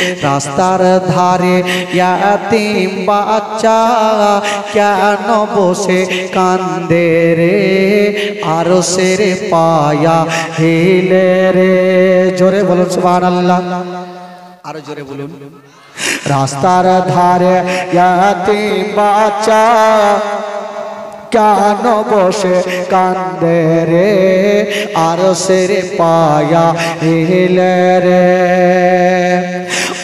রাস্তার ধারে ইয়াতিম বাচ্চা কেন বসে কান্দে রে, আরশের পায়া হিলে রে। জোরে বলুন সুবহানাল্লাহ, আরো জোরে বলুন। রাস্তার ধারে ইয়াতিম বাচ্চা কেন বসে কান্দে রে, আরশের পায়া হিলে রে।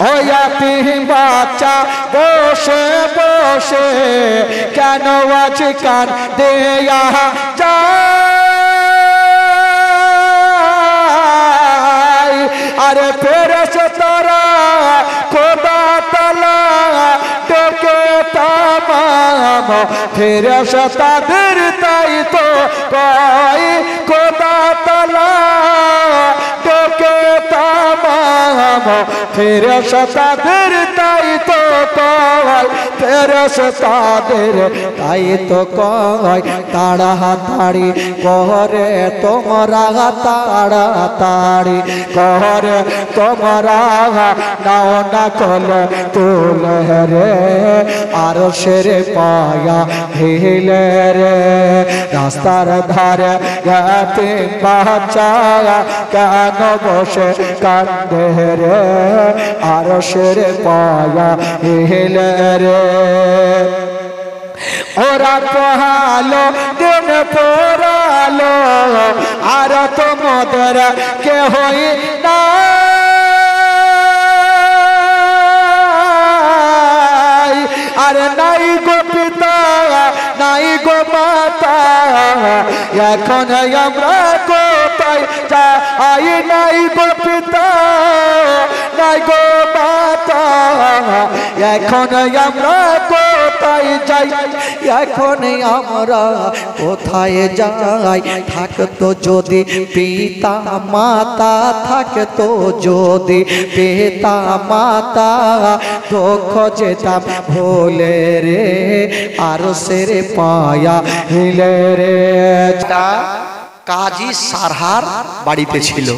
ও ইয়াতিম বাচ্চা বসে বসে কেন আজ কান্দে যায়, আরে ফেরেশতারা খোদা তাআলা ডেকে তামাম ফেরেশতাদের তাই তো কয়, খোদা তাআলা ডেকে তামাম ফেরেশতাদের তাই তো কয়, ফেরেশতাদের তাই তো কয়। তাড়াতাড়ি করে তোমরা, তাড়াতাড়ি করে তোমরা নাও না কলে তুলে রে, আরশের পায়া হিলে রে। রাস্তার ধারে ইয়াতিম বাচ্চা কেন বসে কান্দে রে, আরশের পায়া হিলে রে। ওরা পোহালো দিন পোড়ালো আর তোমাদের কেহই না, আরে নাই গো পিতা নাই গো মাতা, এখন আমরা কোথায় যাই, নাই গো পিতা নাই গো মাতা, এখন আমরা কোথায় যাই, এখন আমরা কোথায় যাই। থাকতো যদি পিতা মাতা, থাকতো যদি পিতা মাতা, দুঃখ যেতাম ভুলে রে, আরশের পায়া হিলে রে। কাজী সারহার বাড়িতে ছিল।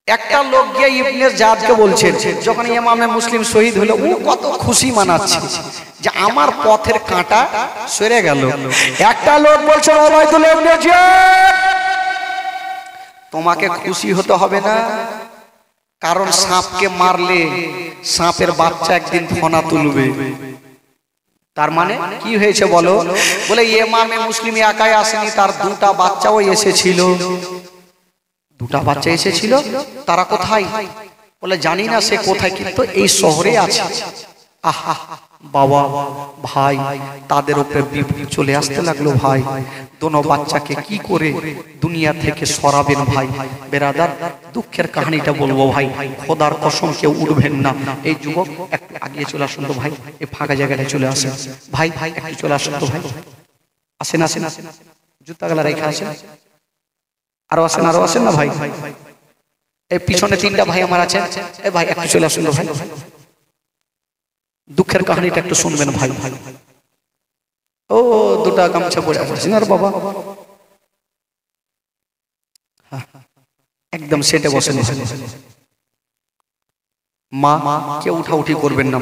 একটা লোক গিয়ে ইবনে জাদকে বলছেন, যখন ইমামে মুসলিম শহীদ হলো, ও কত খুশি মানাচ্ছে যে আমার পথের কাঁটা সরে গেল। একটা লোক বলছে, ওবায়দুল ইবনে জিয়াদ তোমাকে খুশি হতে হবে না, কারণ সাপকে মারলে সাপের বাচ্চা একদিন ফনা তুলবে। তার মানে কি হয়েছে বলো? বলে ইমামে মুসলিম একাই আসেনি, তার দুটা বাচ্চাও এসেছিল। দুটা বাচ্চা এসেছিল, তারা কোথায়? বলে জানি না সে কোথায়, কিন্তু এই শহরে আছে। আহা বাবা ভাই, তাদের উপরে বিপদ চলে আসতে লাগলো। ভাই দোনো বাচ্চাকে কি করে দুনিয়া থেকে সরাবেন? ভাই বেরাদার, দুঃখের কাহিনীটা বলবো ভাই, খোদার কসম কেউ উঠবেন না। এই যুবক একটু আগিয়ে চলে আসুন তো ভাই, এই ফাঁকা জায়গাটা চলে আসেন ভাই, ভাই একটু চলে আসুন তো ভাই, আসেন আসেন আসেন, জুতা গলা রেখে আসেন, আরো আসেন আরো আসেন না ভাই। এই পিছনে তিনটা ভাই আমার আছেন, এই ভাই একটু চলে আসুন তো ভাই, দুঃখের কাহিনীটা একটু শুনবেন ভাই। ও দুটা গামছা পরে আছেন আর বাবা, একদম সেটে বসেন। মা কেউ উঠাউঠি করবেন না।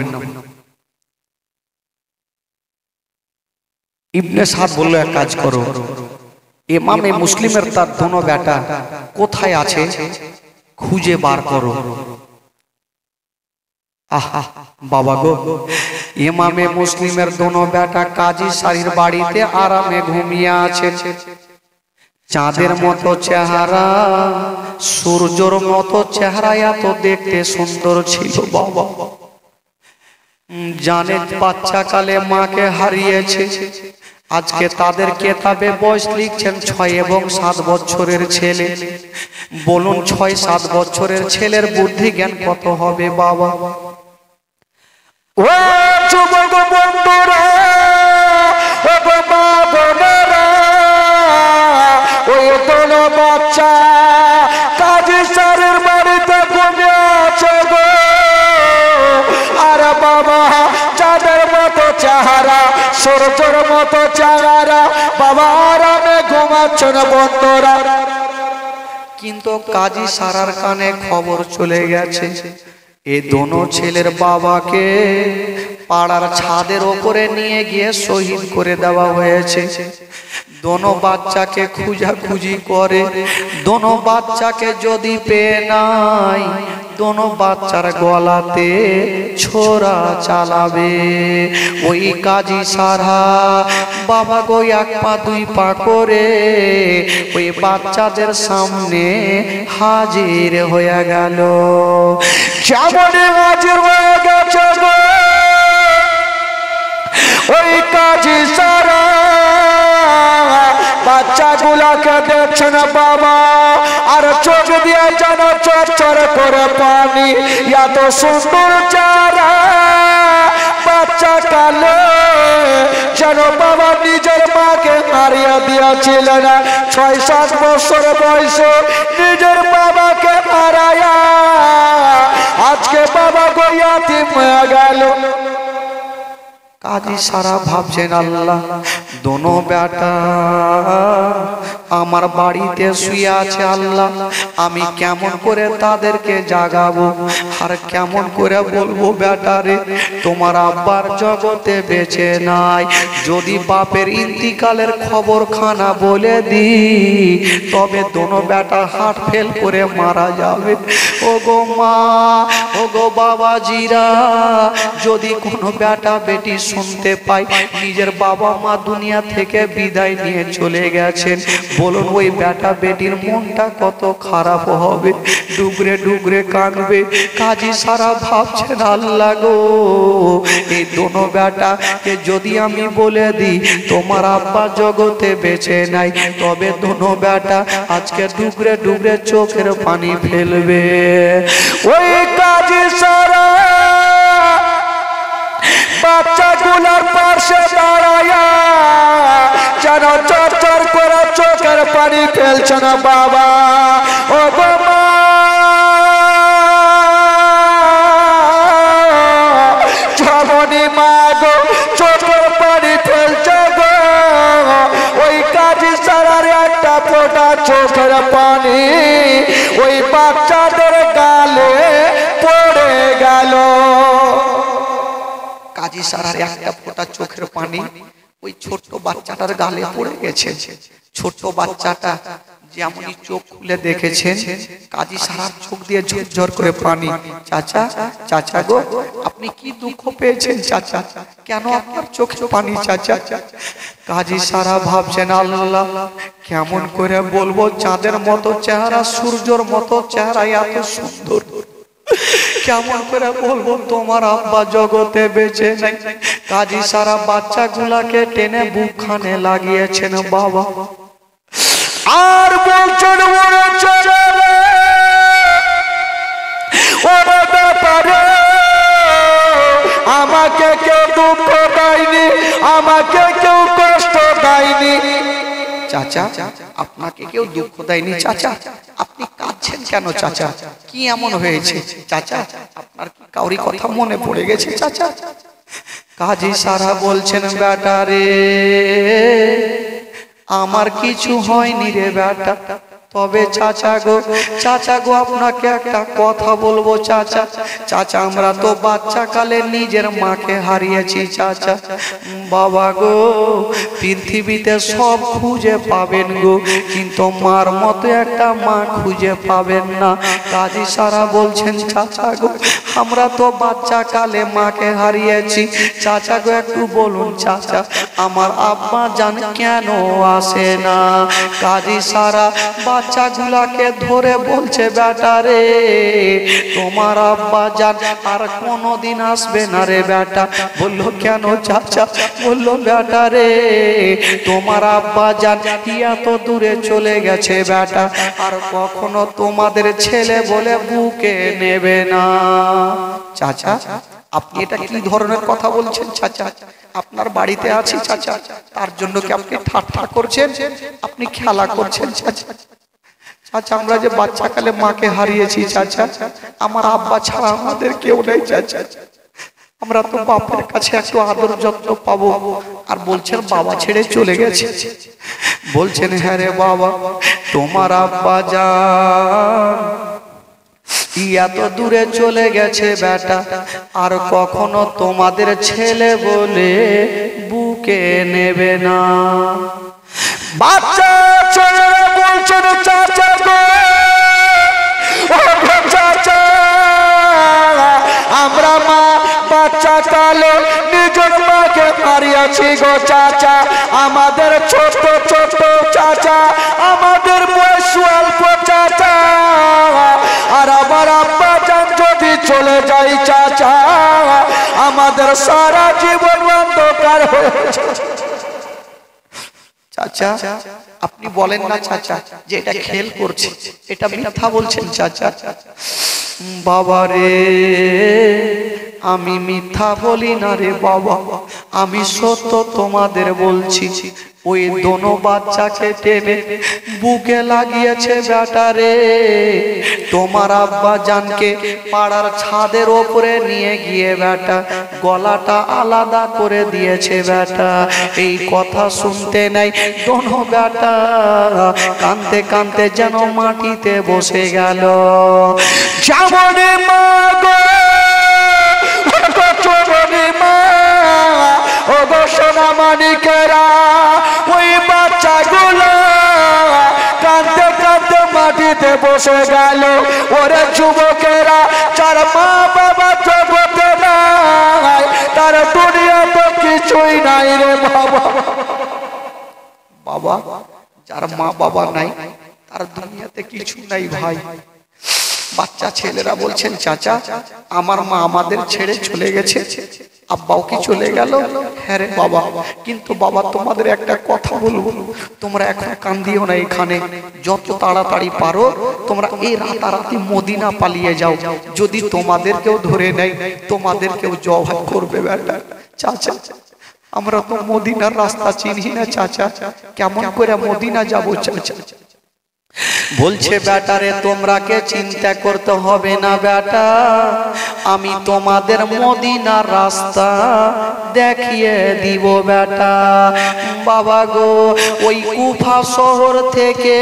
ইবনে সাদ বলল, এক কাজ করো, ইমামে মুসলিমের তার দোনো বেটা কোথায় আছে খুঁজে বার করো। আহা বাবা গো, ইমামে মুসলিমের দোনো বেটা কাজী সারির বাড়িতে আরামে ঘুমিয়ে আছে। চাঁদের মতো চেহারা, সূর্যের মতো চেহারা, এত দেখতে সুন্দর ছিল বাবা। জানে বাচ্চা কালে মাকে হারিয়েছে, আজকে তাদের কেতাবে বয়স লিখছেন 6 এবং 7 বছরের ছেলে। বলুন 6-7 বছরের ছেলের বুদ্ধি জ্ঞান কত হবে বাবা? ও যুবক বন্ধুরা, ও বাবা বোনেরা, ওই দোনো বাচ্চা কাজী সারের বাড়িতে ঘুমিয়ে আছে গো। আর বাবা চাঁদের মতো চেহারা, সূর্যের মতো চেহারা, বাবা আরামে ঘুমাচ্ছেন বন্ধুরা। কিন্তু কাজী সারার কানে খবর চলে গেছে, এই দোনো ছেলের বাবাকে পাড়ার ছাদের ওপরে নিয়ে গিয়ে শহীদ করে দেওয়া হয়েছে। দোনো বাচ্চাকে খুঁজাখুঁজি করে, দোনো বাচ্চাকে যদি পেয়ে নাই, দোনো বাচ্চার গলাতে ছোরা চালাবে। ওই কাজী সারা বাবা গো এক পা দুই পা করে ওই বাচ্চাদের সামনে হাজির হয়ে গেল। কেমনে হাজির হয়ে গেছে গো ওই কাজী সারা, বাচ্চাগুলাকে দেখছেন বাবা, আর চোখ দিয়ে যেন চরচর করে পানি। এত সুন্দর চারা বাচ্চা কালে যেন বাবা নিজের মাকে হারিয়ে দিয়েছিলেন। 6-7 বছর বয়সে নিজের বাবাকে হারায়া আজকে বাবা গো ইয়াতীম হয়ে গেল। কাজী সারা ভাবছেন আল্লাহ, দোনো বেটা আমার বাড়িতে শুয়ে আছে, আল্লাহ আমি কেমন করে তাদেরকে জাগাবো, আর কেমন করে বলবো বেটারে তোমার আব্বার জগতে বেঁচে নাই। যদি বাপের ইন্তিকালের খবর খানা বলে দি তবে দোনো বেটা হার্ট ফেল করে মারা যাবে। ও গো মা, ও গো বাবাজিরা, যদি কোনো বেটা বেটি শুনতে পাই নিজের বাবা মা দুনিয়া থেকে বিদায় নিয়ে চলে গেছেন, বলুন ওই বেটা বেটির মনটা কত খারাপ হবে, ডুগরে ডুগরে কাঁদবে। কাজী সারা ভাবছেন আল্লাহ গো এই দোনো বেটাকে যদি আমি বলে দিই তোমার আব্বা জগতে বেঁচে নাই, তবে দোনো বেটা আজকে ডুগরে ডুগরে চোখের পানি ফেলবে। ওই কাজী সারা বাচ্চাগুলোর পাশে দাঁড়ায়া যেন চরচর করে চোখের পানি ফেলছে না বাবা। ও গো মা, জননী মা গো চোখের পানি ফেলছে গো। ওই কাজী সারার একটা ফোঁটা চোখের পানি ওই বাচ্চাদের গালে পড়ে গেল। কাজী সারার একটা ফোঁটা চোখের পানি ওই ছোট্ট বাচ্চাটার গালে পড়ে গেছে। ছোট্ট বাচ্চাটা যেমনই চোখ খুলে দেখেছেন কাজী সারার চোখ দিয়ে ঝরঝর করে পানি। চাচা, চাচা গো আপনি কি দুঃখ পেয়েছেন চাচা, কেন আপনার চোখে পানি চাচা? কাজী সারা ভাবছেন আল্লাহ কেমন করে বলবো, চাঁদের মতো চেহারা, সূর্যর মতো চেহারা, এত সুন্দর, কেমন করে বলবো তোমার আব্বা জগতে বেঁচে নাই। কাজী সারা বাচ্চাগুলাকে টেনে বুকখানে লাগিয়েছেন বাবা, আর বলছেন ওরে ব্যাপারে আমাকে কেউ দুঃখ দেয়নি, আমাকে কেউ কষ্ট দেয়নি। চাচা আপনাকে কেউ দুঃখ দেয়নি চাচা, আপনি কাঁদছেন কেন চাচা, কি এমন হয়েছে চাচা, আপনার কি কাউরি কথা মনে পড়ে গেছে চাচা? কাজী সারা বলছেন বেটা রে আমার কিছু হয়নি রে বেটা, তবে চাচা গো আপনাকে একটা কথা বলবো চাচা। চাচা আমরা তো বাচ্চা কালে নিজের মাকে হারিয়েছি চাচা। বাবা গো পৃথিবীতে সব খুঁজে পাবেন গো, কিন্তু মার মতো একটা মা খুঁজে পাবেন না। কাজী সারা বলছেন চাচা গো আমরা তো বাচ্চা কালে মাকে হারিয়েছি, চাচা গো একটু বলুন চাচা আমার আব্বা জান কেন আসে না? কাজী সারা বাচ্চাগুলাকে ধরে বলছে বেটা রে তোমার আব্বা জান আর কোনোদিন আসবে না রে বেটা। বললো কেন চাচা? বললো বেটা রে তোমার আব্বা জান এত দূরে চলে গেছে বেটা, আর কখনো তোমাদের ছেলে বলে বুকে নেবে না। চাচা আপনি এটা কি ধরনের কথা বলছেন চাচা? আপনার বাড়িতে আছি চাচা, তার জন্য কি আপনি ঠাট্টা করছেন, আপনি খেলা করছেন চাচা? চাচা আমরা যে বাচ্চাকালে মাকে হারিয়েছি চাচা, আমার আব্বা ছাড়া আমাদের কেউ নেই চাচা, আমরা তো বাপের কাছে একটু আদর যত্ন পাবো। আর বলছেন বাবা ছেড়ে চলে গেছে, বলছেন হ্যাঁ রে বাবা তোমার আব্বা জান এত দূরে চলে গেছে বেটা, আর কখনো তোমাদের ছেলে বলে বুকে নেবে না। বাচ্চা ছেলেরা বলছেন চাচা গো, ও চাচা, আমরা মা বাচ্চা কালে নিজের মাকে হারিয়েছি গো চাচা। আমাদের ছোট ছোট চাচা, আমাদের বয়স অল্প চাচা, আর আমার আব্বা জান যদি চলে যাই চাচা, আমাদের সারা জীবন অন্ধকার হয়েছে। চাচা আপনি বলেন না চাচা যে এটা খেল করছে, এটা মিথ্যা বলছেন চাচা। বাবা রে, আমি মিথ্যা বলি না রে বাবা, আমি সত্য তোমাদের বলছি। ওই দোনো বাচ্চাকে টেনে বুকে লাগিয়েছে বেটা রে। তোমার আব্বা জানকে পাড়ার ছাদের ওপরে নিয়ে গিয়ে বেটা গলাটা আলাদা করে দিয়েছে বেটা। এই কথা শুনতে নাই দোনো বেটা কাঁদতে কাঁদতে যেন মাটিতে বসে গেল। যেমনে মা গো, ও গো সোনা মানিকেরা, ওই বাচ্চাগুলো কাঁদতে কাঁদতে মাটিতে বসে গেল। ওরে যুবকেরা, যার মা বাবা জগতে নাই, তার দুনিয়া তো কিছুই নাই রে বাবা। বাবা, যার মা বাবা নাই তার দুনিয়াতে কিছু নাই ভাই। বাচ্চা ছেলেরা বলছেন চাচা, আমার মা আমাদের ছেড়ে চলে গেছে, আব্বাও কি চলে গেল? হ্যাঁ রে বাবা, কিন্তু বাবা তোমাদের একটা কথা বলবো, তোমরা এখন কান্দিও না, এখানে যত তাড়াতাড়ি পারো তোমরা এই রাতারাতি মদিনা পালিয়ে যাও। যদি তোমাদের কেউ ধরে নেয়, তোমাদের কেউ জবাই করবে বেটা। চাচা আমরা তো মদিনার রাস্তা চিনি না চাচা, কেমন করে মদিনা যাবো চাচা? বলছে বেটারে, তোমরা কে চিন্তা করতে হবে না বেটা, আমি তোমাদের মদিনার রাস্তা দেখিয়ে দিব বেটা। বাবা গো, ওই কুফা শহর থেকে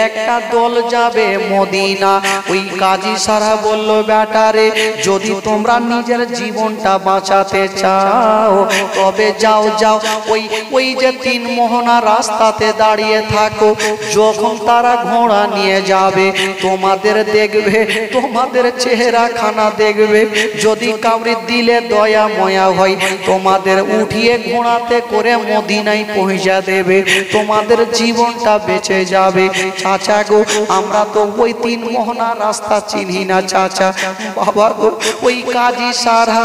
একটা দল যাবে মদিনা। ওই কাজী সারা বলল বেটারে, যদি তোমরা নিজের জীবনটা বাঁচাতে চাও তবে যাও যাও, ওই যে 3 মোহনা রাস্তাতে দাঁড়িয়ে থাকো। যখন তারা ঘোড়া নিয়ে যাবে তোমাদের দেখবে, তোমাদের চেহারা খানা দেখবে, যদি কাউরি দিলে দয়া ময়া হয় তোমাদের উঠিয়ে ঘোড়াতে করে মদিনায় পৌঁছা দেবে, তোমাদের জীবনটা বেঁচে যাবে। চাচা গো, আমরা তো ওই 3 মোহনা রাস্তা চিনি না চাচা। বাবা গো, ওই কাজী সারা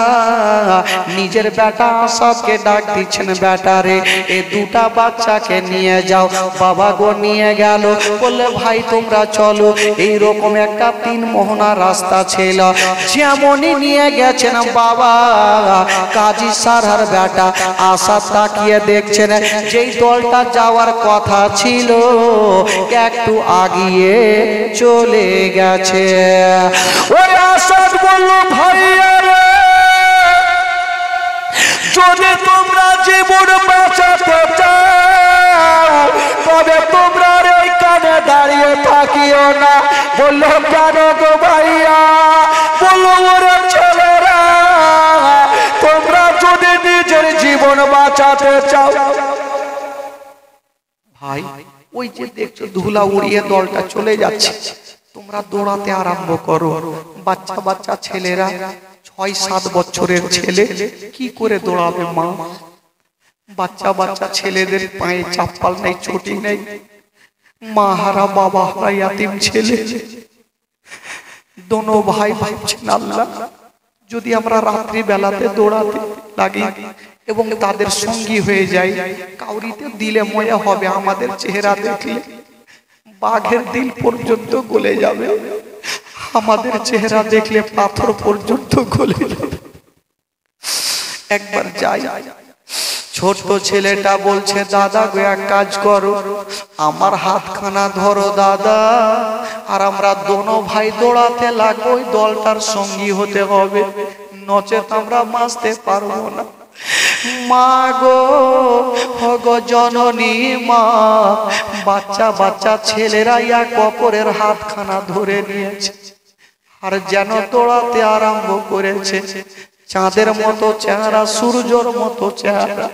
নিজের বেটা সবকে ডাক দিচ্ছেন, বেটারে এই 2টা বাচ্চাকে নিয়ে যাও। বাবা গো নিয়ে গেল, বললে ভাই তোমরা চলো। এইরকম একটা 3 মোহনা রাস্তা ছিল, যেমনই নিয়ে গেছেন বাবা কাজী সারার বেটা আশা তাকিয়ে দেখছেন যেই দলটা যাওয়ার কথা ছিল একটু আগিয়ে চলে গেছে। ওই আসাদ বলল, ভাইয়া রে, যদি তোমরা জীবন বাঁচাতে চাও তবে তোমরা এইখানে দাঁড়িয়ে থাকিও না। বললো কেন গো ভাইয়া? বললো ওরে ছেলেরা, তোমরা যদি নিজের জীবন বাঁচাতে চাও। ভাই ওই যে দেখছো ধুলা উড়িয়ে দলটা চলে যাচ্ছে, তোমরা দৌড়াতে আরম্ভ করো। বাচ্চা বাচ্চা ছেলেরা, 6-7 বছরের ছেলে কি করে দৌড়াবে মা? বাচ্চা বাচ্চা ছেলেদের পায়ে চাপ্পাল নেই, চটি নেই, মা হারা বাবা হারা ইয়াতিম ছেলে। দোনো ভাই ভাবছেন, আল্লাহ যদি আমরা রাত্রি বেলাতে দৌড়াতে লাগি এবং তাদের সঙ্গী হয়ে যায়, কাউরিতে দিলে ময়া হবে, আমাদের চেহারা দেখলে বাঘের দিল পর্যন্ত গলে যাবে, আমাদের চেহারা দেখলে পাথর পর্যন্ত গলে যাবে। একবার যাই। ছোট ছেলেটা বলছে, দাদা গো এক কাজ করো, আমার হাতখানা ধরো দাদা, আর আমরা দোনো ভাই দৌড়াতে লাগবো, ওই দলটার সঙ্গী হতে হবে, নচেত আমরা বাঁচতে পারবো না। মা গো, গো জননী মা, বাচ্চা বাচ্চা ছেলেরা এক অপরের হাতখানা ধরে নিয়েছে। আর যেন দৌড়াতে আরম্ভ করেছে। চাঁদের মতো চেহারা, সূর্যর মতো চেহারা,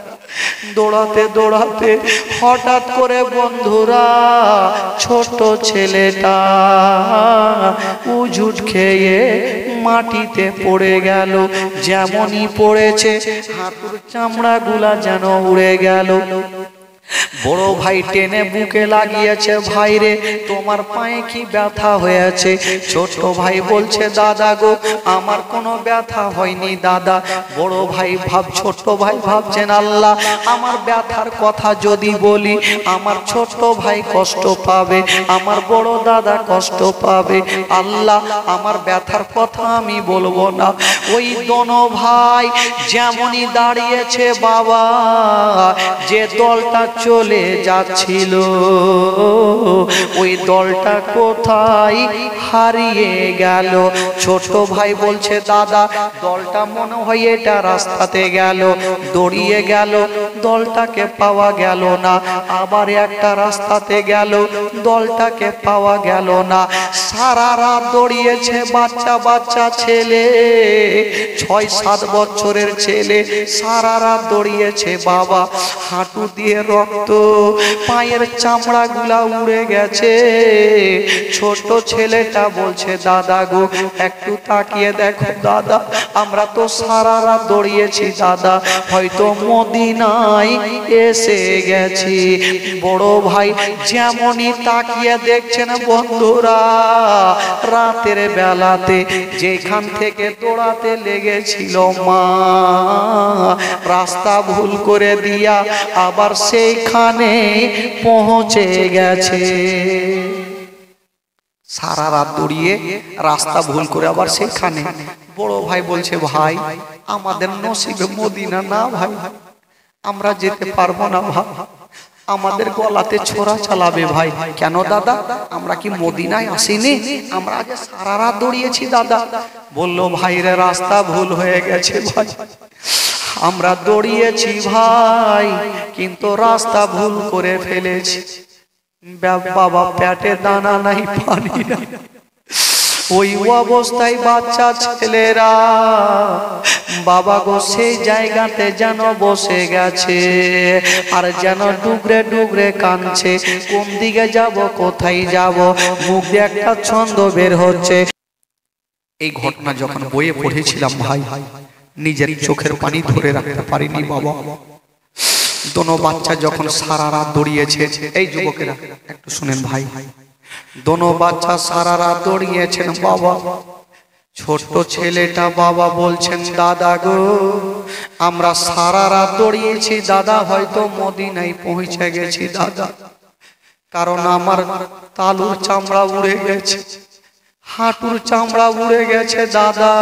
দৌড়াতে দৌড়াতে হঠাৎ করে বন্ধুরা ছোট ছেলেটা উজুট খেয়ে মাটিতে পড়ে গেল। যেমনই পড়েছে হাঁটুর চামড়া গুলা যেন উড়ে গেল। বড় ভাই টেনে বুকে লাগিয়েছে, ভাই রে তোমার পায়ে কি ব্যথা হয়েছে? ছোট ভাই বলছে দাদা গো আমার কোনো ব্যথা হয়নি দাদা। বড় ভাই ছোট ভাই ভাবছেন আল্লাহ আমার ব্যথার কথা যদি বলি আমার ছোট ভাই কষ্ট পাবে, আমার বড় দাদা কষ্ট পাবে, আল্লাহ আমার ব্যথার কথা আমি বলবো না। ওই দোনো ভাই যেমনই দাঁড়িয়েছে বাবা, যে দলটা চলে যাচ্ছিল ওই দলটা কোথায় হারিয়ে গেল। ছোট ভাই বলছে দাদা দলটা মনে হয় এটা রাস্তাতে গেল, দৌড়িয়ে গেল, দলটাকে পাওয়া গেল না। আবার একটা রাস্তাতে গেল, দলটাকে পাওয়া গেল না। সারা রাত দৌড়িয়েছে বাচ্চা বাচ্চা ছেলে, 6-7 বছরের ছেলে, সারা রাত দৌড়িয়েছে বাবা। হাঁটু দিয়ে রক্ত, পায়ের চামড়া গুলা উড়ে গেছে। ছোট ছেলেটা বলছে দাদা গো একটু তাকিয়ে দেখো দাদা, আমরা তো সারা রাত দৌড়িয়েছি দাদা, হয়তো মদিনায় এসে গেছি। বড় ভাই যেমনই তাকিয়ে দেখছেন বন্ধুরা, রাতের বেলাতে যেখান থেকে দৌড়াতে লেগেছিল মা, রাস্তা ভুল করে দিয়া আবার সেইখানে পৌঁছে গেছে। সারা রাত দৌড়িয়ে রাস্তা ভুল করে আবার সেখানে। বড় ভাই বলছে ভাই আমাদের নসিবে মদিনা না ভাই, আমরা যেতে পারবো না ভাই, আমাদের গলাতে ছোরা চালাবে ভাই। কেন দাদা আমরা কি মদিনায় আসিনি? আমরা আজ সারা রাত দৌড়িয়েছি দাদা। বলল ভাই রে রাস্তা ভুল হয়ে গেছে ভাই, আমরা দৌড়িয়েছি ভাই কিন্তু রাস্তা ভুল করে ফেলেছি। বাবা পেটে দানা নাই পানি নাই, ওই অবস্থায় বাচ্চা ছেলেরা বাবা গো সেই জায়গাতে যেন বসে গেছে আর যেন ডুগরে ডুগরে কাঁদছে। কোন দিকে যাব কোথায় যাব, মুখ দিয়ে একটা ছন্দ বের হচ্ছে। এই ঘটনা যখন বইয়ে পড়েছিলাম ভাই নিজের চোখের পানি ধরে রাখতে পারিনি বাবা। দোনো বাচ্চা যখন সারা রাত দৌড়িয়েছে, এই যুবকেরা একটু শুনেন ভাই, দোনো বাচ্চা সারা রাত দৌড়িয়েছেন বাবা। ছোট ছেলেটা বাবা বলছেন দাদা গো আমরা সারা রাত দৌড়িয়েছি দাদা, হয়তো মদিনায় পৌঁছে গেছি দাদা, কারণ আমার তালুর চামড়া উড়ে গেছে, হাঁটুর চামড়া উড়ে গেছে দাদা,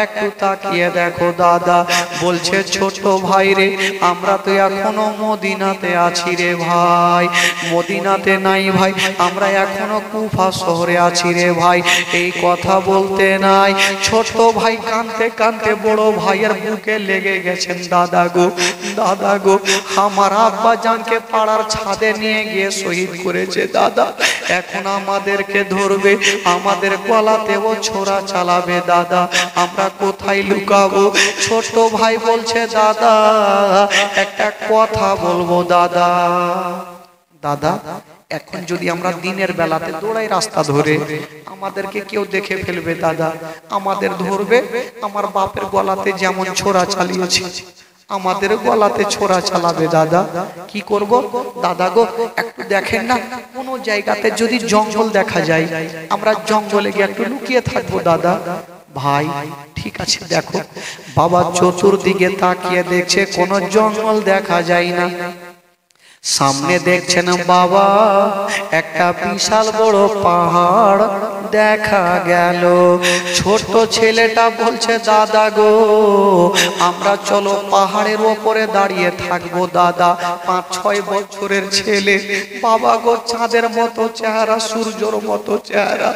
একটু তাকিয়ে দেখো দাদা। বলছে ছোট ভাই রে আমরা তো এখনো মদিনাতে আছি রে ভাই, মদিনাতে নাই ভাই, আমরা এখনো কুফা শহরে আছি রে ভাই। এই কথা বলতে নাই ছোট ভাই কাঁদতে কাঁদতে বড় ভাইয়ের বুকে লেগে গেছেন। দাদা গো দাদা গো আমার আব্বা জানকে পাড়ার ছাদে নিয়ে গিয়ে শহীদ করেছে দাদা, এখন আমাদেরকে ধরবে, আমাদের গলাতেও ছোরা চালাবে দাদা, আমরা কোথায় লুকাবো? ছোট ভাই বলছে দাদা একটা কথা বলবো দাদা, দাদা এখন যদি আমরা দিনের বেলাতে দৌড়াই রাস্তা ধরে আমাদেরকে কেউ দেখে ফেলবে দাদা, আমাদের ধরবে, আমার বাপের গলাতে যেমন ছোরা চালিয়েছি আমাদের গলাতে ছোরা চালাবে দাদা, কি করব? দাদা গো একটু দেখেন না কোন জায়গাতে যদি জঙ্গল দেখা যায় আমরা জঙ্গলে গিয়ে একটু লুকিয়ে থাকবো দাদা। ভাই ঠিক আছে দেখো। বাবা চতুর্দিকে তাকিয়ে দেখছে কোনো জঙ্গল দেখা যায় না। সামনে দেখছেন বাবা একটা বিশাল বড় পাহাড় দেখা গেল। ছোট ছেলেটা বলছে দাদা গো আমরা চলো পাহাড়ের ওপরে দাঁড়িয়ে থাকবো দাদা। 5-6 বছরের ছেলে, বাবা গো চাঁদের মতো চেহারা, সূর্যের মতো চেহারা,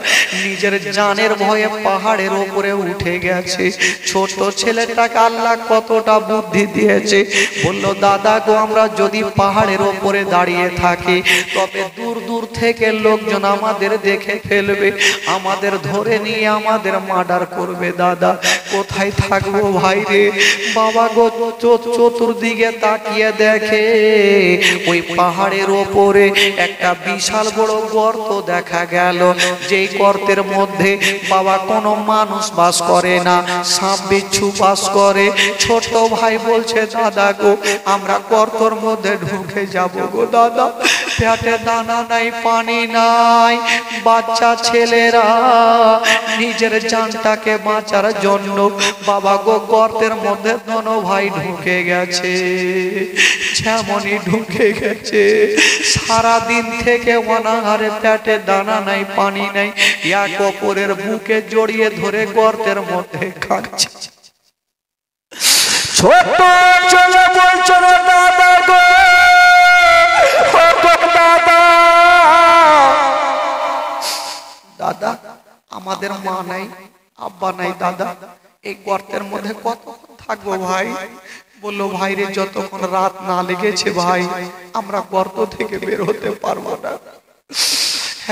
নিজের জানের ভয়ে পাহাড়ের ওপরে উঠে গেছে। ছোট ছেলেটাকে আল্লাহ কতটা বুদ্ধি দিয়েছে, বলল দাদা গো আমরা যদি পাহাড়ের উপরে দাঁড়িয়ে থাকি, তবে দূর দূর থেকে লোকজন আমাদের দেখে ফেলবে, আমাদের ধরে নিয়ে আমাদের মার্ডার করবে। দাদা কোথায় থাকবো ভাই রে? বাবা গো চতুর্দিকে তাকিয়ে দেখে ওই পাহাড়ের ওপরে একটা বিশাল বড় গর্ত দেখা গেল। যেই গর্তের মধ্যে বাবা কোনো মানুষ বাস করে না, সাপ বিচ্ছু বাস করে। ছোট ভাই বলছে দাদা গো আমরা গর্তর মধ্যে ঢুকে যাব গো দাদা, পেটে দানা নাই, পানি নাই। বাচ্চা ছেলেরা নিজের জানটাকে বাঁচার জন্য বাবা গো গর্তের মধ্যে দোনো ভাই ঢুকে গেছে। যেমনই ঢুকে গেছে, সারা দিন থেকে অনাহারে, পেটে দানা নাই, পানি নাই, এক অপরের বুকে জড়িয়ে ধরে গর্তের মধ্যে খাচ্ছে। ছোট ছেলে বলছে দাদা গো, দাদা দাদা আমাদের মা নাই, আব্বা নাই, দাদা এই গর্তের মধ্যে কত থাকবো ভাই? বললো ভাই রে যতক্ষণ রাত না লেগেছে ভাই আমরা গর্ত থেকে বের হতে পারবো না।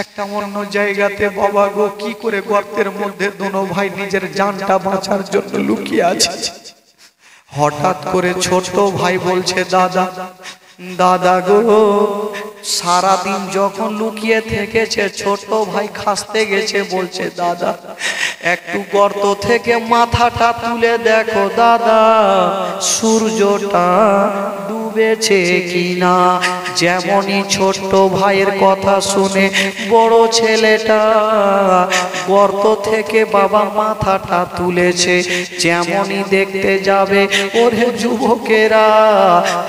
একটা অন্য জায়গাতে বাবা গো কি করে গর্তের মধ্যে দোনো ভাই নিজের জানটা বাঁচার জন্য লুকিয়ে আছে। হঠাৎ করে ছোট ভাই বলছে দাদা, দাদা গো সারাদিন যখন লুকিয়ে থেকেছে, ছোট ভাই খাসতে গেছে, বলছে দাদা একটু গর্ত থেকে মাথাটা তুলে দেখো দাদা সূর্যটা ডুবেছে কিনা। যেমনই ছোট্ট ভাইয়ের কথা শুনে বড় ছেলেটা গর্ত থেকে বাবা মাথাটা তুলেছে, যেমনই দেখতে যাবে ওরে যুবকেরা,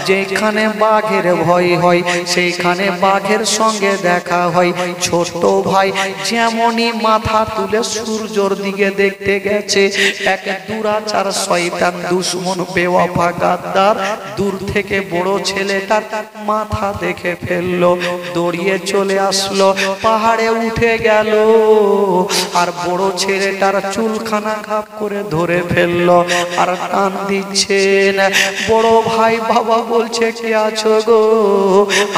যেখানে বাঘের ভয় হয় সেইখানে বাঘের সঙ্গে দেখা হয়। ছোট ভাই যেমনই মাথা তুলে সূর্যর দিকে দেখতে গেছে, এক দুরাচার শয়তান দুশমন বেওয়াফা গাদ্দার দূর থেকে বড় ছেলেটার মাথা দেখে ফেললো, দৌড়িয়ে চলে আসলো, পাহাড়ে উঠে গেল আর বড় ছেলেটার চুলখানা ঘাপ করে ধরে ফেললো আর টান দিচ্ছেন। বড় ভাই বাবা বলছে কে আছো গো,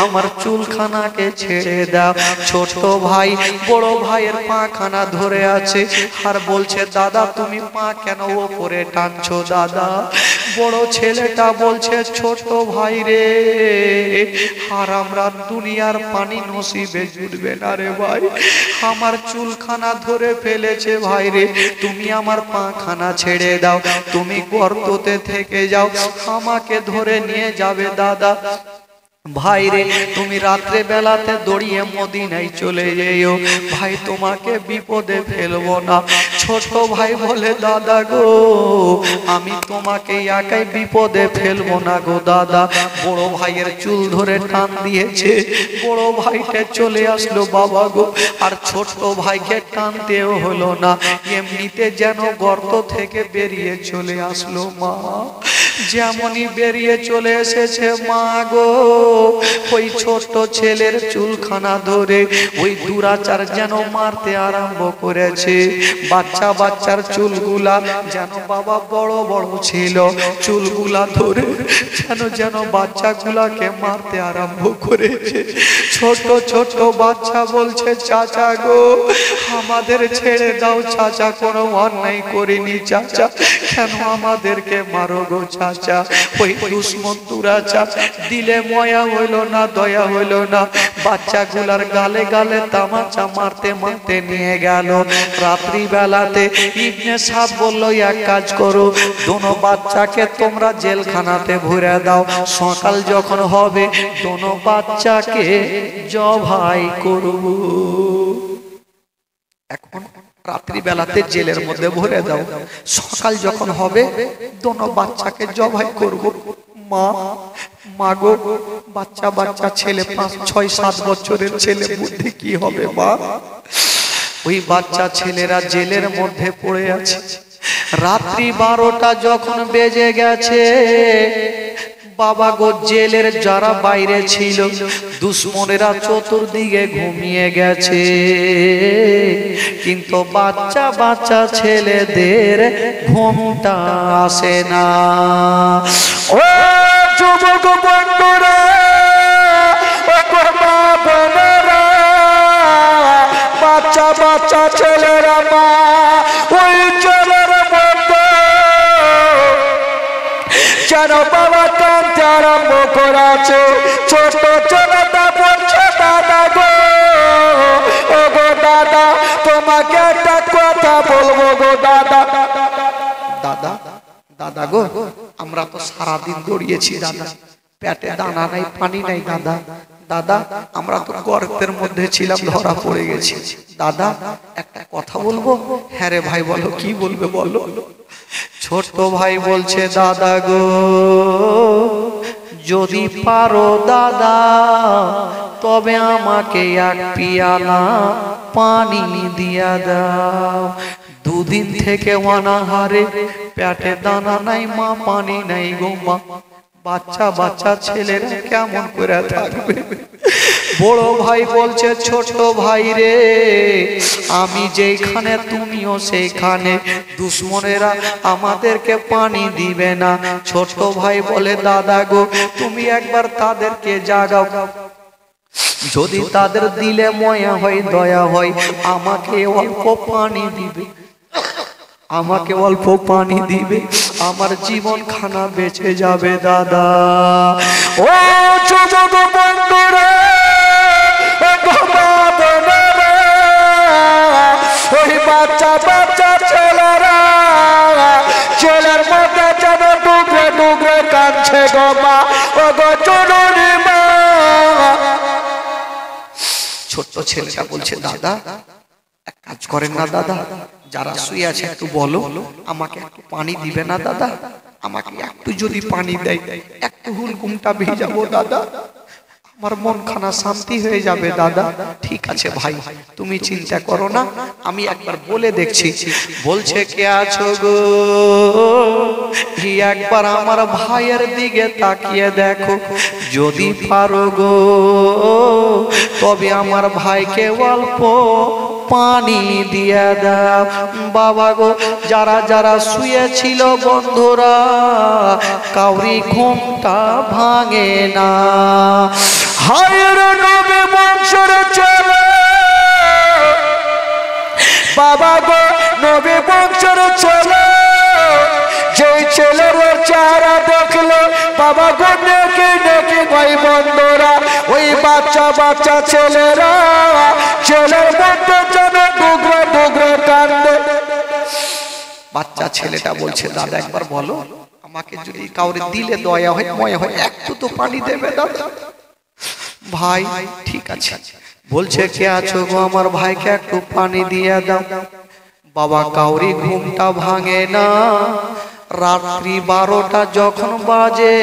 আমার চুলখানাকে ছেড়ে দাও। ছোট ভাই বড় ভাইয়ের পাখানা ধরে আছে আর বলছে দাদা তুমি পা কেন ওপরে টানছো দাদা? বড় ছেলেটা বলছে ছোট ভাই রে, আর আমরা দুনিয়ার পানি নসিবে জুটবে না রে ভাই, আমার চুলখানা ধরে ফেলেছে ভাই রে, তুমি আমার পাখানা ছেড়ে দাও, তুমি গর্ততে থেকে যাও, আমাকে ধরে নিয়ে যাবে দাদা। ভাই রে তুমি রাত্রে বেলাতে দৌড়িয়ে মদিনায় চলে যেও ভাই, তোমাকে বিপদে ফেলবো না। ছোট ভাই বলে দাদা গো আমি তোমাকে একাই বিপদে ফেলবো না গো দাদা। বড় ভাইয়ের চুল ধরে টান দিয়েছে, বড় ভাইটা চলে আসলো বাবা গো, আর ছোট ভাইকে টানতেও হলো না, এমনিতে যেন গর্ত থেকে বেরিয়ে চলে আসলো মা। যেমনই বেরিয়ে চলে এসেছে মা গো, ওই ছোট ছেলের চুলখানা ধরে ওই দুরাচার যেন মারতে আরম্ভ করেছে। বাচ্চা বাচ্চার চুলগুলা যেন বাবা বড় বড় ছিল, চুলগুলা ধরে যেন বাচ্চাগুলাকে মারতে আরম্ভ করেছে। ছোট ছোট বাচ্চা বলছে চাচা গো আমাদের ছেড়ে দাও চাচা, কোনো অন্যায় করিনি চাচা, কেন আমাদেরকে মারো গো চাচা? ওই দুশমন দুরাচার দিলে ময়া হইল না, দয়া হইল না, বাচ্চাগুলার গালে গালে তামাচা মারতে মারতে নিয়ে গেল। রাত্রি বেলাতে ইবনে সাদ বলল এক কাজ করো, দোনো বাচ্চাকে তোমরা জেলখানাতে ভরে দাও, সকাল যখন হবে দোনো বাচ্চাকে জবাই করব। এখন রাত্রি বেলাতে জেলের মধ্যে ভরে দাও, সকাল যখন হবে দোনো বাচ্চাকে জবাই করব। মা মাগো বাচ্চা বাচ্চা ছেলে 5, 6, 7 বছরের ছেলে, বুদ্ধি কি হবে মা? ওই বাচ্চা ছেলেরা জেলের মধ্যে পড়ে আছে। রাত্রি 12টা যখন বেজে গেছে বাবা গো, জেলের যারা বাইরে ছিল দুশমনেরা চতুর্দিকে ঘুমিয়ে গেছে, কিন্তু বাচ্চা বাচ্চা ছেলেদের ঘুমটা আসে না। ও যুবক বন্ধুরা বাচ্চা ছেলেরা মা ওই ছেলের মধ্যে যেন বাবা কাঁদতে আরম্ভ করেছে। ছোট ছেলেটা বলছে দাদা গো, ও গো দাদা তোমাকে একটা কথা বলবো গো দাদা। দাদা দাদা গো, আমরা তো সারাদিন দৌড়িয়েছি দাদা, পেটে দানা নাই পানি নাই দাদা। দাদা আমরা তো গর্তের মধ্যে ছিলাম, ধরা পড়ে গেছি। দাদা একটা কথা বলবো? হ্যাঁ রে ভাই বলো, কি বলবে বলো। ছোট ভাই বলছে দাদা গো, যদি পারো দাদা তবে আমাকে এক পিয়ালা পানি দিয়া দাও। দুদিন থেকে অনাহারে, পেটে দানা নাই মা, পানি নাই গো মা। বাচ্চা বাচ্চা ছেলেরা কেমন করে থাকবে? বড় ভাই বলছে ছোট ভাই রে, আমি যেখানে তুমিও সেইখানে, দুশ্মনেরা আমাদেরকে পানি দিবে না। ছোট ভাই বলে দাদা গো তুমি একবার তাদেরকে জাগাও, যদি তাদের দিলে ময়া হয় দয়া হয় আমাকে অল্প পানি দিবে, আমাকে অল্প পানি দিবে, আমার জীবন খানা বেঁচে যাবে দাদা। ও যুবক বন্ধুরা, ওই বাচ্চা বাচ্চা ছেলেরা ছেলের মধ্যে যেন ডুবরে ডুবরে কাঁদছে গো মা, ও গো জননী মা। ছোট্ট ছেলেটা বলছে দাদা এক কাজ করেন না দাদা, যারা শুয়ে আছে একটু বলো আমাকে একটু পানি দিবে না দাদা, আমাকে একটু যদি পানি দেয় একটু হুলকুমটা ভিজাবো দাদা, আমার মন খানা শান্তি হয়ে যাবে দাদা। ঠিক আছে ভাই তুমি চিন্তা করো না, আমি একবার বলে দেখছি। বলছে কে আছো গো, একবার আমার ভাইয়ের দিকে তাকিয়ে দেখো, যদি পারো গো তবে আমার ভাইকে অল্প পানি দিয়ে দাও। বাবা গো যারা যারা শুয়েছিল বন্ধুরা, কাউরি ঘুমটা ভাঙে না। হায়ের নবী বংশের ছেলে, বাবা গো নবী বংশের ছেলে, যেই ছেলের চেহারা দেখলো বাবা গো নেকি নেকি ভাই বন্ধুরা, ওই বাচ্চা বাচ্চা ছেলেরা ছেলের মধ্যে যেন ডুগরে ডুগরে কান্দে। বাচ্চা ছেলেটা বলছে দাদা একবার বলো আমাকে যদি কাউরে দিলে দয়া হয় ময়া হয় একটু তো পানি দেবে দাদা। ভাই ঠিক আছে, বলছে কে আছো গো আমার ভাইকে একটু পানি দিয়ে দাও। বাবা কাউরি ঘুমটা ভাঙে না। রাত্রি 12টা যখন বাজে,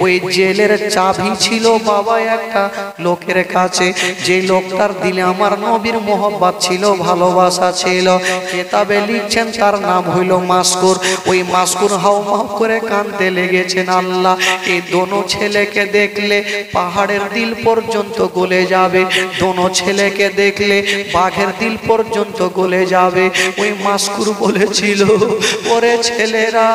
ওই জেলের চাবি ছিল বাবা একটা লোকের কাছে, যে লোকটার দিলে আমার নবীর মোহব্বত ছিল, ভালোবাসা ছিল। কিতাবে লিখছেন তার নাম হইল মাসকুর। ওই মাসকুর হাও মাও করে কাঁদতে লেগেছেন, আল্লাহ এই দোনো ছেলেকে দেখলে পাহাড়ের দিল পর্যন্ত গলে যাবে, দোনো ছেলেকে দেখলে বাঘের দিল পর্যন্ত গলে যাবে। ওই মাসকুর বলেছিল ওরে ছেলেরা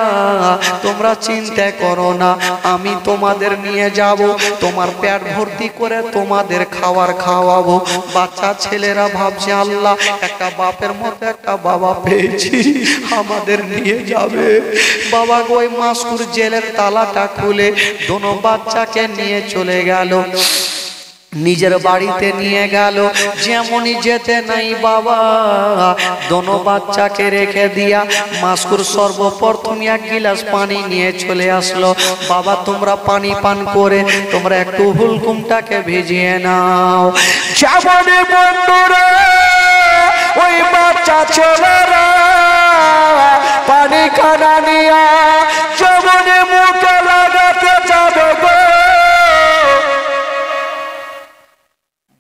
তোমরা চিন্তা করো না, আমি তোমাদের নিয়ে যাব, তোমার পেট ভর্তি করে তোমাদের খাবার খাওয়াবো। বাচ্চা ছেলেরা ভাবছে আল্লাহ একটা বাপের মতো একটা বাবা পেয়েছি, আমাদের নিয়ে যাবে। বাবা গো ওই মাসকুর জেলের তালাটা খুলে দোনো বাচ্চাকে নিয়ে চলে গেল, নিজের বাড়িতে নিয়ে গেল। যেমনই যেতে নাই বাবা দোনো বাচ্চাকে রেখে দিয়া মাসকুর সর্বপ্রথম এক গিলাস পানি নিয়ে চলে আসলো। বাবা তোমরা পানি পান করে তোমরা একটু হুলকুমটাকে ভিজিয়ে নাও। যেমনই বন্ধুরা ওই বাচ্চা ছেলেরা পানি খানা নিয়া যেমনই মুখে লাগাতে যাবে গো,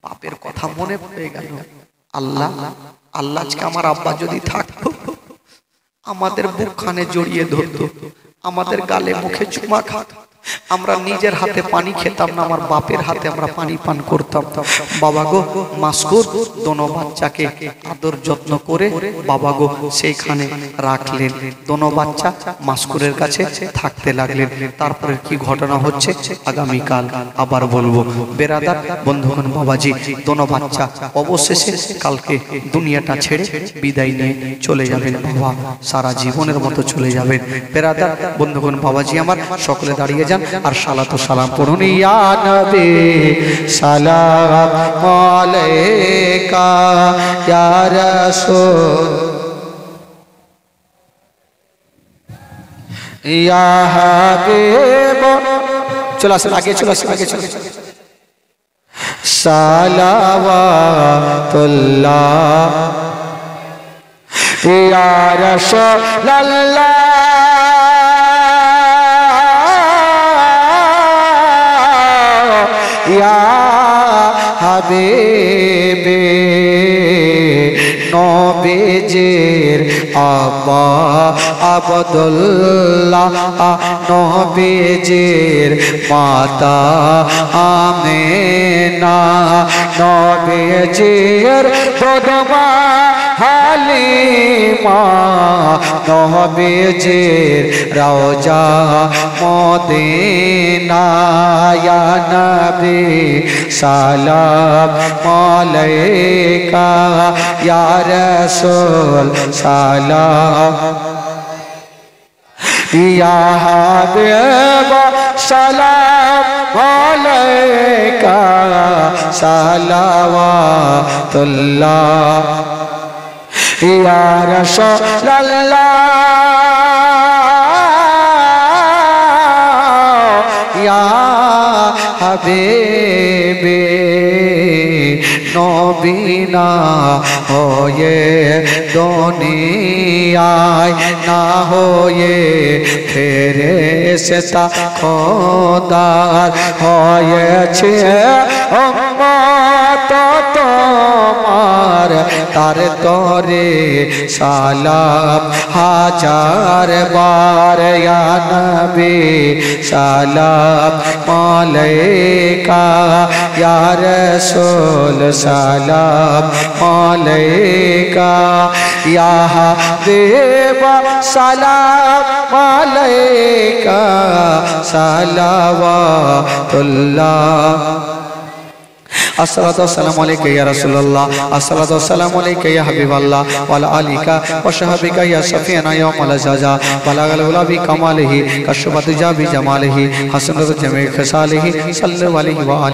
বাপের কথা মনে পড়ে গেল, আল্লাহ আল্লাহ আজকে আমার আব্বা যদি থাকতো আমাদের বুকখানে জড়িয়ে ধরতো, আমাদের গালে মুখে চুমা খাতো, আমরা নিজের হাতে পানি খেতাম না, আমার বাপের হাতে আমরা পানি পান করতাম। বাবা গো মাস্কুর দোনো বাচ্চাকে আদর যত্ন করে বাবা গো সেইখানে রাখলেন। দোনো বাচ্চা মাস্কুরের কাছে থাকতে লাগলেন। তারপরে কি ঘটনা হচ্ছে আগামীকাল আবার বলবো। বেরাদার বন্ধুগণ বাবাজি, দোনো বাচ্চা অবশেষে কালকে দুনিয়াটা ছেড়ে বিদায় নিয়ে চলে যাবেন বাবা, সারা জীবনের মতো চলে যাবেন। বেরাদার বন্ধুগণ বাবাজি আমার, সকলে দাঁড়িয়ে যান আর সালাত ও সালাম পড়ুন। ইয়া নবী সালাম আলাইকা ইয়া রাসূল ইয়া হাবিব। চলে আসেন আগে, চলে আসেন আগে, চলে সালাওয়াতুল্লাহ ইয়া রাসূলুল্লাহ ইয়া হাবিবে নবীজির আব্বা আব্দুল্লাহ, নবীজির মাতা আমিনা, নবীজির দুধমা হালিমা, নবীজির রওজা মদিনা। ইয়া নবী সালাম আলাইকা ইয়া রাসূল সালাম ইয়া হাবিব সালাম আলাইকা সালাওয়াতুল্লাহ ইয়া রাসূলুল্লাহ ইয়া হাবিবে নবীনা হয়ে দুনিয়ায় না হয়ে ফেরেশতা খোদার হয়েছে উম্মত তোমার, তার তরে সালাম হাজার বার। ইয়া নবী সালাম আলাইকা ইয়া রাসূল সালাম আলাইকা ইয়া হাবিব সালাম আলাইকা সালাওয়াতুল্লাহ। আসসালাতু ওয়াসসালামু আলাইকা ইয়া রাসূলুল্লাহ, আসসালাতু ওয়াসসালামু আলাইকা ইয়া হাবিবাল্লাহ ওয়া আলা আলিকা ওয়া সাহবিকা ইয়া শাফিয়ানা ইয়াউমাল জাযা বালাগাল উলা বি কামালিহি কাশফাতু জাবি জামালিহি হাসানাতু জামি খিসালিহি সাল্লাল্লাহু আলাইহি ওয়া